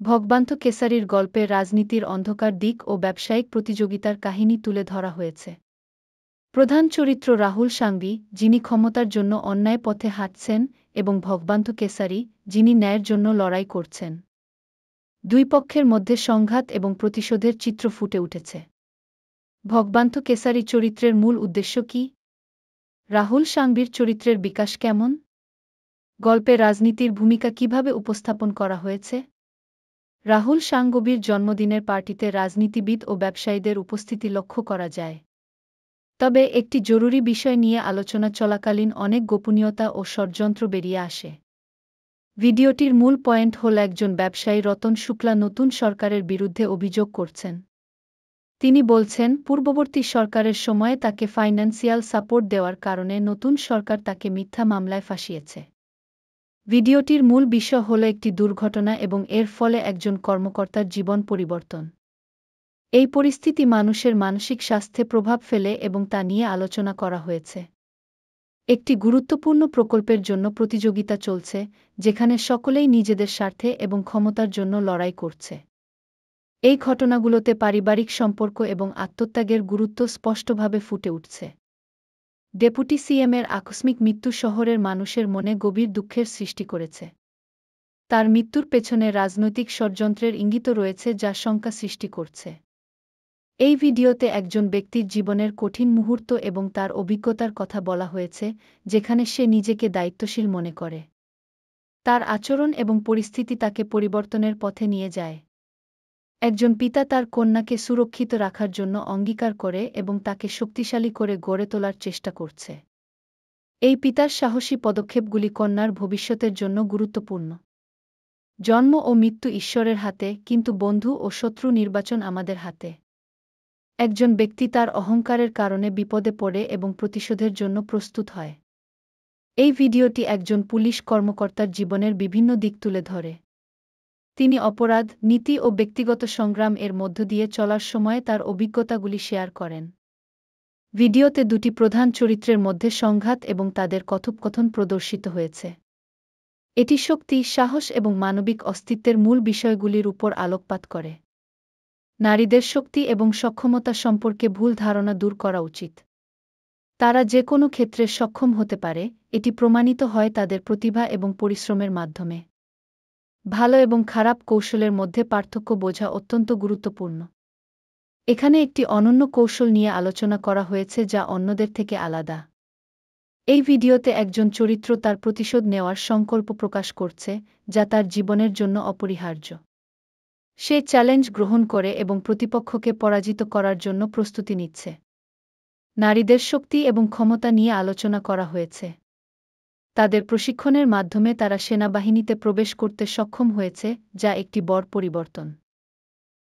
ভগবান্ত কেসারির গল্পে রাজনীতির অন্ধকার দিক ও ব্যবসায়িক প্রতিযোগিতার কাহিনী তুলে ধরা হয়েছে। প্রধান চরিত্র রাহুল সাংভি, যিনি ক্ষমতার জন্য অন্যায় পথে হাঁটছেন, এবং ভগবান্ত কেসারি, যিনি ন্যায়ের জন্য লড়াই করছেন। দুই পক্ষের মধ্যে সংঘাত এবং প্রতিশোধের চিত্র ফুটে উঠেছে। ভগবান্ত কেসারি চরিত্রের মূল উদ্দেশ্য কী? রাহুল সাংভির চরিত্রের বিকাশ কেমন? গল্পে রাজনীতির ভূমিকা কিভাবে উপস্থাপন করা হয়েছে? রাহুল সাংঘভির জন্মদিনের পার্টিতে রাজনীতিবিদ ও ব্যবসায়ীদের উপস্থিতি লক্ষ্য করা যায়। তবে একটি জরুরি বিষয় নিয়ে আলোচনা চলাকালীন অনেক গোপনীয়তা ও ষড়যন্ত্র বেরিয়ে আসে। ভিডিওটির মূল পয়েন্ট হল একজন ব্যবসায়ী রতন শুক্লা নতুন সরকারের বিরুদ্ধে অভিযোগ করছেন। তিনি বলছেন পূর্ববর্তী সরকারের সময়ে তাকে ফাইন্যান্সিয়াল সাপোর্ট দেওয়ার কারণে নতুন সরকার তাকে মিথ্যা মামলায় ফাঁসিয়েছে। ভিডিওটির মূল বিষয় হল একটি দুর্ঘটনা এবং এর ফলে একজন কর্মকর্তার জীবন পরিবর্তন। এই পরিস্থিতি মানুষের মানসিক স্বাস্থ্যে প্রভাব ফেলে এবং তা নিয়ে আলোচনা করা হয়েছে। একটি গুরুত্বপূর্ণ প্রকল্পের জন্য প্রতিযোগিতা চলছে, যেখানে সকলেই নিজেদের স্বার্থে এবং ক্ষমতার জন্য লড়াই করছে। এই ঘটনাগুলোতে পারিবারিক সম্পর্ক এবং আত্মত্যাগের গুরুত্ব স্পষ্টভাবে ফুটে উঠছে। ডেপুটি সিএমের আকস্মিক মৃত্যু শহরের মানুষের মনে গভীর দুঃখের সৃষ্টি করেছে। তার মৃত্যুর পেছনে রাজনৈতিক ষড়যন্ত্রের ইঙ্গিত রয়েছে যা শঙ্কা সৃষ্টি করছে। এই ভিডিওতে একজন ব্যক্তির জীবনের কঠিন মুহূর্ত এবং তার অভিজ্ঞতার কথা বলা হয়েছে, যেখানে সে নিজেকে দায়িত্বশীল মনে করে। তার আচরণ এবং পরিস্থিতি তাকে পরিবর্তনের পথে নিয়ে যায়। একজন পিতা তার কন্যাকে সুরক্ষিত রাখার জন্য অঙ্গীকার করে এবং তাকে শক্তিশালী করে গড়ে তোলার চেষ্টা করছে। এই পিতার সাহসী পদক্ষেপগুলি কন্যার ভবিষ্যতের জন্য গুরুত্বপূর্ণ। জন্ম ও মৃত্যু ঈশ্বরের হাতে, কিন্তু বন্ধু ও শত্রু নির্বাচন আমাদের হাতে। একজন ব্যক্তি তার অহংকারের কারণে বিপদে পড়ে এবং প্রতিশোধের জন্য প্রস্তুত হয়। এই ভিডিওটি একজন পুলিশ কর্মকর্তার জীবনের বিভিন্ন দিক তুলে ধরে। তিনি অপরাধ, নীতি ও ব্যক্তিগত সংগ্রাম এর মধ্য দিয়ে চলার সময়ে তার অভিজ্ঞতাগুলি শেয়ার করেন। ভিডিওতে দুটি প্রধান চরিত্রের মধ্যে সংঘাত এবং তাদের কথোপকথন প্রদর্শিত হয়েছে। এটি শক্তি, সাহস এবং মানবিক অস্তিত্বের মূল বিষয়গুলির উপর আলোকপাত করে। নারীদের শক্তি এবং সক্ষমতা সম্পর্কে ভুল ধারণা দূর করা উচিত। তারা যে কোনো ক্ষেত্রে সক্ষম হতে পারে, এটি প্রমাণিত হয় তাদের প্রতিভা এবং পরিশ্রমের মাধ্যমে। ভালো এবং খারাপ কৌশলের মধ্যে পার্থক্য বোঝা অত্যন্ত গুরুত্বপূর্ণ। এখানে একটি অনন্য কৌশল নিয়ে আলোচনা করা হয়েছে যা অন্যদের থেকে আলাদা। এই ভিডিওতে একজন চরিত্র তার প্রতিশোধ নেওয়ার সংকল্প প্রকাশ করছে, যা তার জীবনের জন্য অপরিহার্য। সে চ্যালেঞ্জ গ্রহণ করে এবং প্রতিপক্ষকে পরাজিত করার জন্য প্রস্তুতি নিচ্ছে। নারীদের শক্তি এবং ক্ষমতা নিয়ে আলোচনা করা হয়েছে। তাদের প্রশিক্ষণের মাধ্যমে তারা সেনাবাহিনীতে প্রবেশ করতে সক্ষম হয়েছে, যা একটি বড় পরিবর্তন।